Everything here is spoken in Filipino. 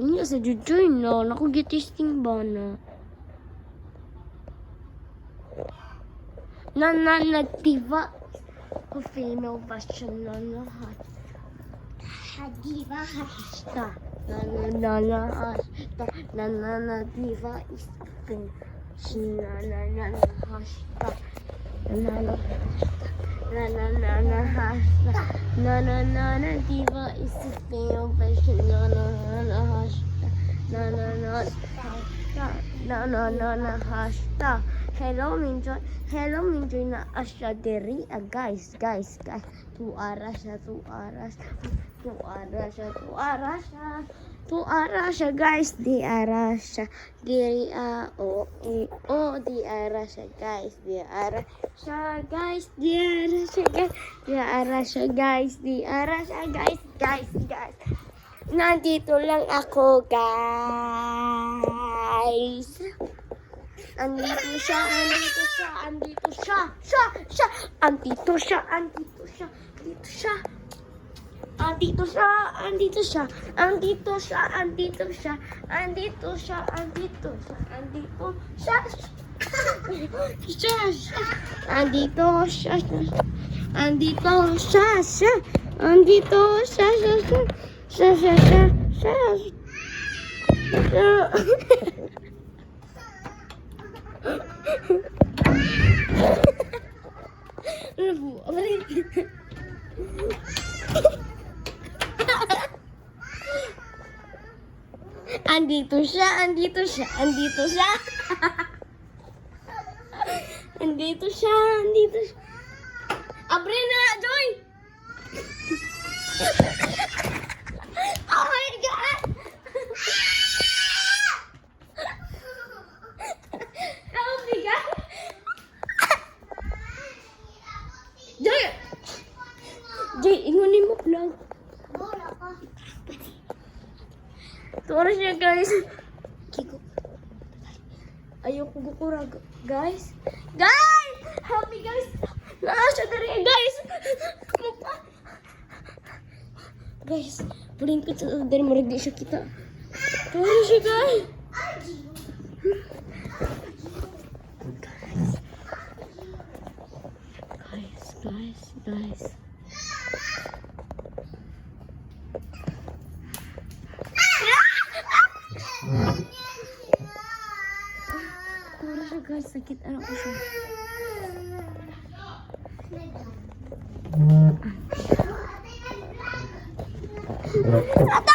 Ini sa jujur na. Naku gitisting ba na? Nagdiva. Ko female version na lahat. Diva hasta. Diva is thing. Hasta. Diva is the female version. Hasta. Hello Minjoy na asya diri guys. Tuara siya guys, di ara siya diri di ara siya guys, di ara siya guys. Nandito lang ako guys. Andito siya. Andito siya. Abre na, Joy! Oh my God! Oh my God! Joy, ingunin mo vlog. Tuwa siya guys. Kiko. Ayoko gukurag. Guys! Help me guys! Siya dari guys! Guys, pulin ko sa dari maragdi siya kita. Tuwa siya guys! Guys. Tuwa siya guys, sakit anak ko siya. Ata!